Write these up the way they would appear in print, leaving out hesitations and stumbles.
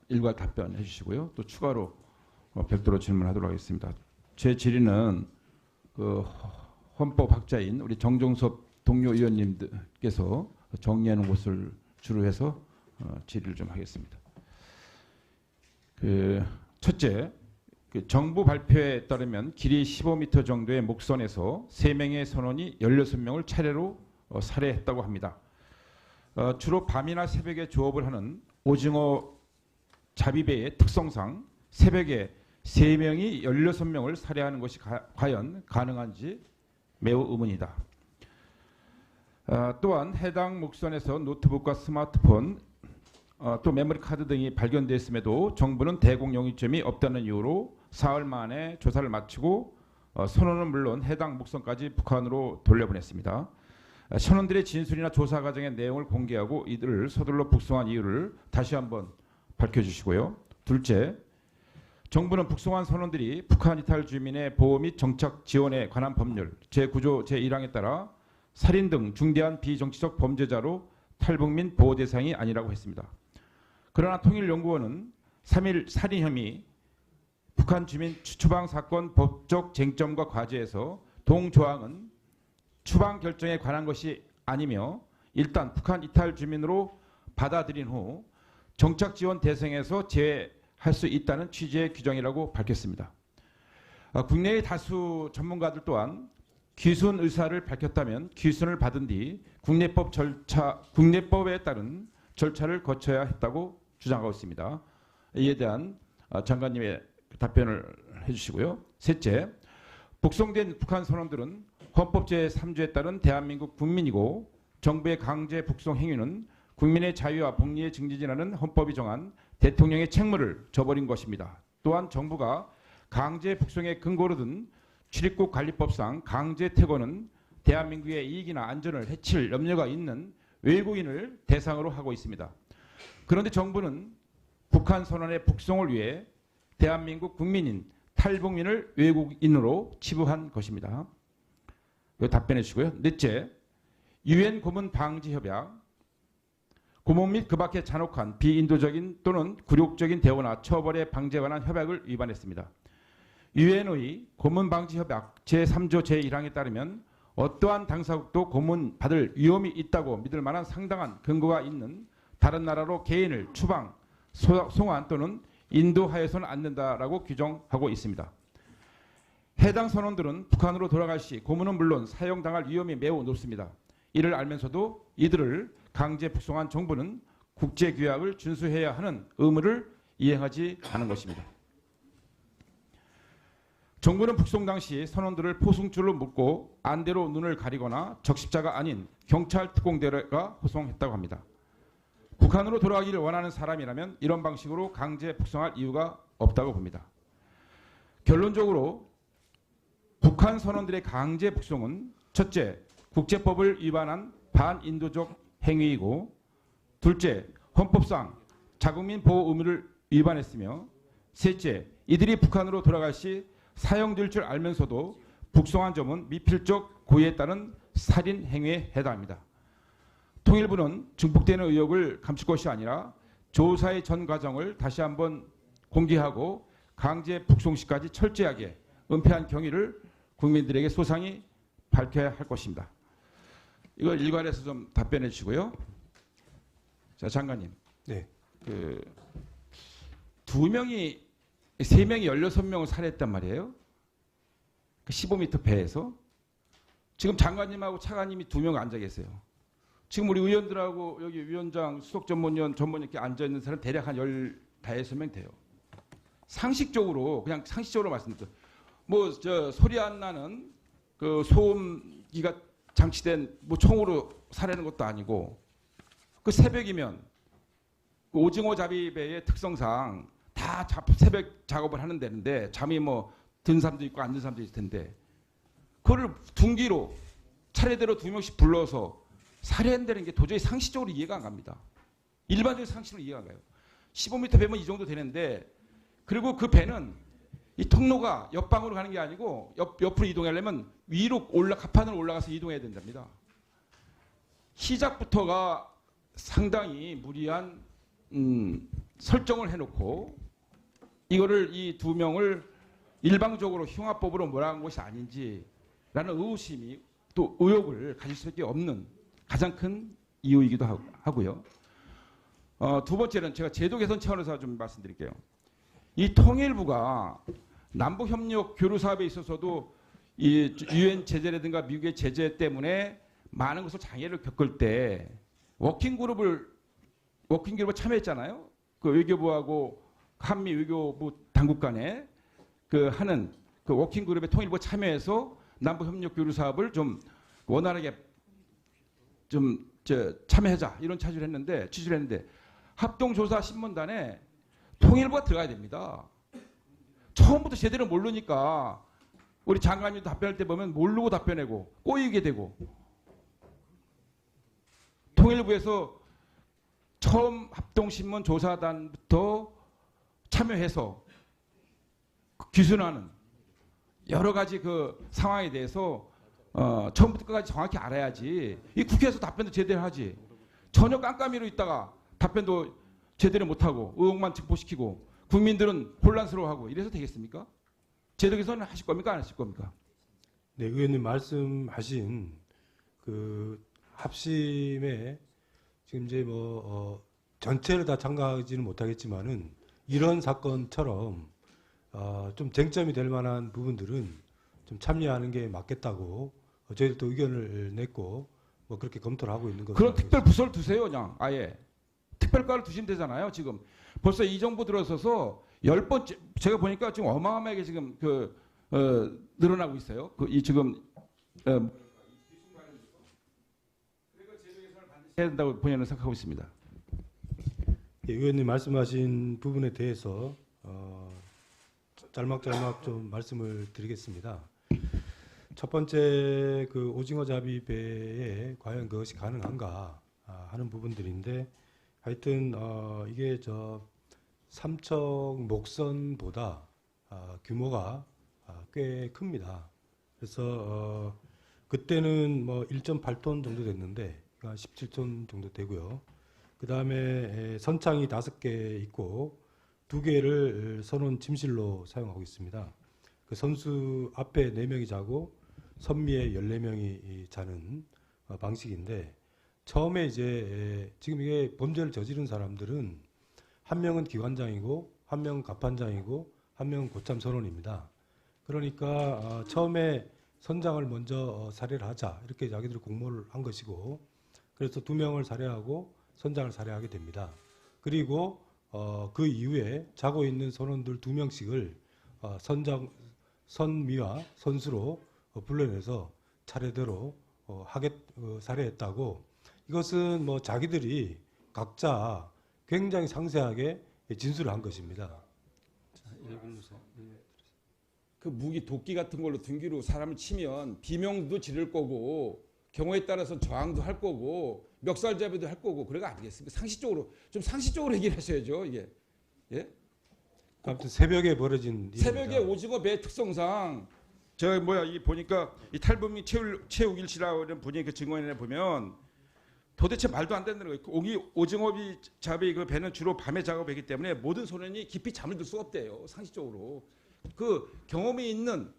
일괄 답변해 주시고요. 또 추가로 별도로 질문하도록 하겠습니다. 제 질의는 그 헌법학자인 우리 정종섭 동료 의원님께서 정리하는 것을 주로 해서 질의를 좀 하겠습니다. 첫째, 정부 발표에 따르면 길이 15m 정도의 목선에서 3명의 선원이 16명을 차례로 살해했다고 합니다. 주로 밤이나 새벽에 조업을 하는 오징어 잡이배의 특성상 새벽에 3명이 16명을 살해하는 것이 과연 가능한지 매우 의문이다. 또한 해당 목선에서 노트북과 스마트폰 또 메모리 카드 등이 발견됐음에도 정부는 대공 영유점이 없다는 이유로 사흘 만에 조사를 마치고 선원은 물론 해당 목선까지 북한으로 돌려보냈습니다. 선원들의 진술이나 조사 과정의 내용을 공개하고 이들을 서둘러 북송한 이유를 다시 한번 밝혀주시고요. 둘째, 정부는 북송한 선원들이 북한 이탈 주민의 보호 및 정착 지원에 관한 법률 제9조 제1항에 따라 살인 등 중대한 비정치적 범죄자로 탈북 민 보호 대상이 아니라고 했습니다. 그러나 통일연구원은 3일 살인 혐의 북한 주민 추방 사건 법적 쟁점과 과제에서 동조항은 추방 결정에 관한 것이 아니며 일단 북한 이탈 주민으로 받아들인 후 정착 지원 대상에서 제외할 수 있다는 취지의 규정이라고 밝혔습니다. 국내의 다수 전문가들 또한 귀순 의사를 밝혔다면 귀순을 받은 뒤 국내법에 따른 절차를 거쳐야 했다고 주장하고 있습니다. 이에 대한 장관님의 답변을 해주시고요. 셋째, 북송된 북한 선원들은 헌법 제3조에 따른 대한민국 국민이고 정부의 강제 북송 행위는 국민의 자유와 복리에 증진하는 헌법이 정한 대통령의 책무를 저버린 것입니다. 또한 정부가 강제 북송의 근거로 든 출입국 관리법상 강제 퇴거는 대한민국의 이익이나 안전을 해칠 염려가 있는 외국인을 대상으로 하고 있습니다. 그런데 정부는 북한 선원의 북송을 위해 대한민국 국민인 탈북민을 외국인으로 치부한 것입니다. 답변해 주시고요. 넷째, 유엔 고문 방지 협약, 고문 및 그 밖의 잔혹한 비인도적인 또는 굴욕적인 대우나 처벌의 방지에 관한 협약을 위반했습니다. 유엔의 고문 방지 협약 제3조 제1항에 따르면 어떠한 당사국도 고문 받을 위험이 있다고 믿을 만한 상당한 근거가 있는 다른 나라로 개인을 추방, 송환 또는 인도하여서는 안 된다라고 규정하고 있습니다. 해당 선원들은 북한으로 돌아갈 시 고문은 물론 사용당할 위험이 매우 높습니다. 이를 알면서도 이들을 강제 북송한 정부는 국제규약을 준수해야 하는 의무를 이행하지 않은 것입니다. 정부는 북송 당시 선원들을 포승줄로 묶고 안대로 눈을 가리거나 적십자가 아닌 경찰 특공대가 호송했다고 합니다. 북한으로 돌아가기를 원하는 사람이라면 이런 방식으로 강제 북송할 이유가 없다고 봅니다. 결론적으로 북한 선원들의 강제 북송은 첫째, 국제법을 위반한 반인도적 행위이고 둘째, 헌법상 자국민 보호 의무를 위반했으며 셋째, 이들이 북한으로 돌아갈 시 사형될 줄 알면서도 북송한 점은 미필적 고의에 따른 살인 행위에 해당합니다. 통일부는 증폭되는 의혹을 감출 것이 아니라 조사의 전 과정을 다시 한번 공개하고 강제 북송 시까지 철저하게 은폐한 경위를 국민들에게 소상히 밝혀야 할 것입니다. 이걸 일괄해서 좀 답변해 주시고요. 자, 장관님. 네. 세 명이 16명을 살해했단 말이에요. 15m 배에서. 지금 장관님하고 차관님이 2명 앉아 계세요. 지금 우리 의원들하고 여기 위원장, 수석 전문위원 이렇게 앉아 있는 사람 대략 한 15명 돼요. 상식적으로 그냥 상식적으로 말씀드려요. 뭐 저 소리 안 나는 그 소음기가 장치된 뭐 총으로 살해하는 것도 아니고 그 새벽이면 오징어 잡이배의 특성상 다 새벽 작업을 하는 데인데 잠이 뭐 든 사람도 있고 안 든 사람도 있을 텐데 그거를 둔기로 차례대로 2명씩 불러서 살해한다는 게 도저히 상식적으로 이해가 안 갑니다. 일반적인 상식으로 이해가 안 가요. 15m 배면 이 정도 되는데 그리고 그 배는 이 통로가 옆방으로 가는 게 아니고 옆으로 이동하려면 위로 가판으로 올라가서 이동해야 된답니다. 시작부터가 상당히 무리한 설정을 해놓고 이거를 이 두 명을 일방적으로 흉화법으로 몰아간 것이 아닌지라는 의구심이 또 의혹을 가질 수밖에 없는 가장 큰 이유이기도 하고요. 두 번째는 제가 제도 개선 차원에서 좀 말씀드릴게요. 이 통일부가 남북협력 교류 사업에 있어서도 이 유엔 제재라든가 미국의 제재 때문에 많은 것을 장애를 겪을 때 워킹그룹에 참여했잖아요. 그 외교부하고 한미 외교부 당국 간에 하는 그 워킹그룹에 통일부가 참여해서 남북협력 교류 사업을 좀 원활하게 좀 참여하자 이런 취지를 했는데 합동조사 신문단에 통일부가 들어가야 됩니다. 처음부터 제대로 모르니까 우리 장관님 답변할 때 보면 모르고 답변하고 꼬이게 되고 통일부에서 처음 합동신문 조사단부터 참여해서 기술하는 여러 가지 그 상황에 대해서 처음부터 끝까지 정확히 알아야지 이 국회에서 답변도 제대로 하지 전혀 깜깜이로 있다가 답변도 제대로 못하고 의혹만 증폭시키고 국민들은 혼란스러워하고 이래서 되겠습니까? 제도 개선을 하실 겁니까? 안 하실 겁니까? 네, 의원님 말씀하신 그 합심에 지금 이제 전체를 다 참가하지는 못하겠지만은 이런 사건처럼 좀 쟁점이 될 만한 부분들은 좀 참여하는 게 맞겠다고 저희들도 의견을 냈고 그렇게 검토를 하고 있는 거죠. 그런 특별 부서를 두세요, 그냥 아예 특별과를 두시면 되잖아요. 지금 벌써 이 정부 들어서서 10번째 제가 보니까 지금 어마어마하게 지금 늘어나고 있어요. 지금 해야 된다고 본인은 생각하고 있습니다. 예, 의원님 말씀하신 부분에 대해서 짤막짤막 좀 말씀을 드리겠습니다. 첫 번째 그 오징어 잡이배에 과연 그것이 가능한가 하는 부분들인데 하여튼 이게 삼척 목선보다 규모가 꽤 큽니다. 그래서 그때는 1.8톤 정도 됐는데 17톤 정도 되고요. 그 다음에 선창이 5개 있고 2개를 선원 침실로 사용하고 있습니다. 그 선수 앞에 4명이 자고 선미에 14명이 자는 방식인데 처음에 이제 지금 이게 범죄를 저지른 사람들은 한 명은 기관장이고 한 명은 갑판장이고 한 명은 고참 선원입니다. 그러니까 처음에 선장을 먼저 살해를 하자 이렇게 자기들이 공모를 한 것이고 그래서 2명을 살해하고 선장을 살해하게 됩니다. 그리고 그 이후에 자고 있는 선원들 2명씩을 선미와 선수로 불러내서 차례대로 살해했다고 이것은 자기들이 각자 굉장히 상세하게 진술을 한 것입니다. 그 무기 도끼 같은 걸로 등기로 사람을 치면 비명도 지를 거고 경우에 따라서 저항도 할 거고 멱살잡이도 할 거고 그래가 아니겠습니까? 상식적으로 얘기하셔야죠 이게. 예? 아무튼 새벽에 벌어진 새벽에 오징어 배 특성상 제가 이 보니까 이 탈북민 최욱일 씨라고 하는 분이 그 증언에 보면 도대체 말도 안 되는 거예요. 오징어비 잡이 그 배는 주로 밤에 작업하기 때문에 모든 소년이 깊이 잠을 들 수가 없대요. 상식적으로. 그 경험이 있는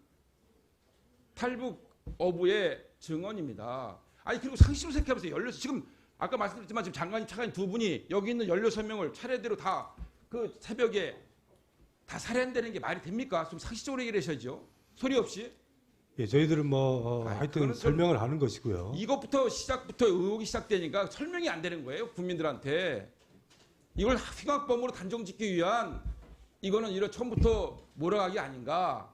탈북 어부의 증언입니다. 아니 그리고 상식으로 생각해보세요. 지금 아까 말씀드렸지만 지금 장관님 차관님 두 분이 여기 있는 16명을 차례대로 다 그 새벽에 다 살해한다는 게 말이 됩니까? 좀 상식적으로 얘기를 하셔야죠. 소리 없이. 예, 저희들은 하여튼 설명을 하는 것이고요. 시작부터 의혹이 시작되니까 설명이 안 되는 거예요. 국민들한테. 이걸 흉악범으로 단정짓기 위한 이거는 처음부터 몰아가기 아닌가.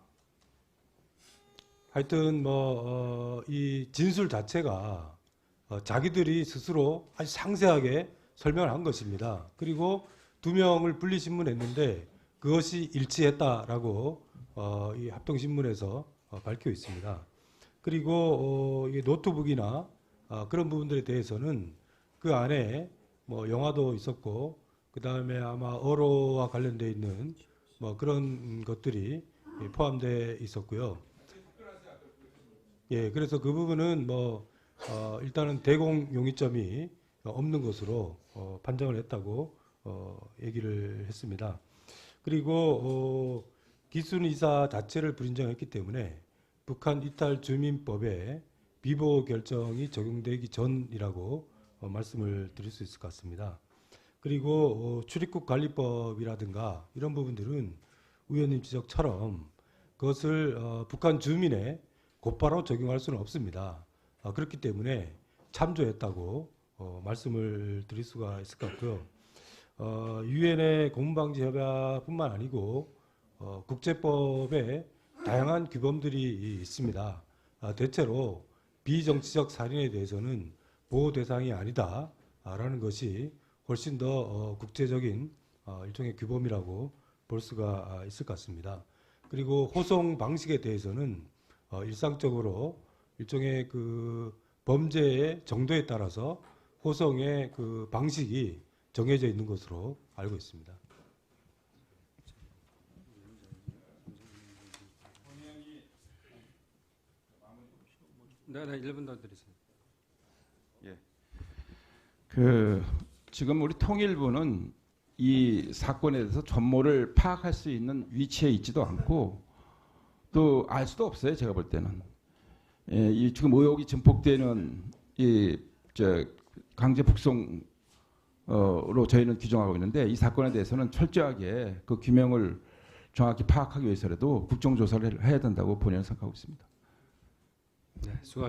하여튼 이 진술 자체가 자기들이 스스로 아주 상세하게 설명을 한 것입니다. 그리고 2명을 분리신문했는데 그것이 일치했다라고 이 합동신문에서 밝혀 있습니다. 그리고 이게 노트북이나 그런 부분들에 대해서는 그 안에 영화도 있었고 그 다음에 아마 어로와 관련되어 있는 그런 것들이 포함되어 있었고요. 예, 그래서 그 부분은 일단은 대공 용의점이 없는 것으로 판정을 했다고 얘기를 했습니다. 그리고 기순 이사 자체를 불인정했기 때문에 북한 이탈 주민법에 비보 결정이 적용되기 전이라고 말씀을 드릴 수 있을 것 같습니다. 그리고 출입국 관리법이라든가 이런 부분들은 의원님 지적처럼 그것을 북한 주민에 곧바로 적용할 수는 없습니다. 그렇기 때문에 참조했다고 말씀을 드릴 수가 있을 것 같고요. 유엔의 고문방지 협약뿐만 아니고 국제법에 다양한 규범들이 있습니다. 대체로 비정치적 살인에 대해서는 보호 대상이 아니다라는 것이 훨씬 더 국제적인 일종의 규범이라고 볼 수가 있을 것 같습니다. 그리고 호송 방식에 대해서는 일상적으로 일종의 그 범죄의 정도에 따라서 호송의 그 방식이 정해져 있는 것으로 알고 있습니다. 네, 1분 더 드리세요. 지금 우리 통일부는 이 사건에 대해서 전모를 파악할 수 있는 위치에 있지도 않고 또 알 수도 없어요. 제가 볼 때는 이 지금 의혹이 증폭되는 이 강제 북송으로 저희는 규정하고 있는데 이 사건에 대해서는 철저하게 그 규명을 정확히 파악하기 위해서라도 국정조사를 해야 된다고 본인은 생각하고 있습니다. 네, 수고하셨습니다.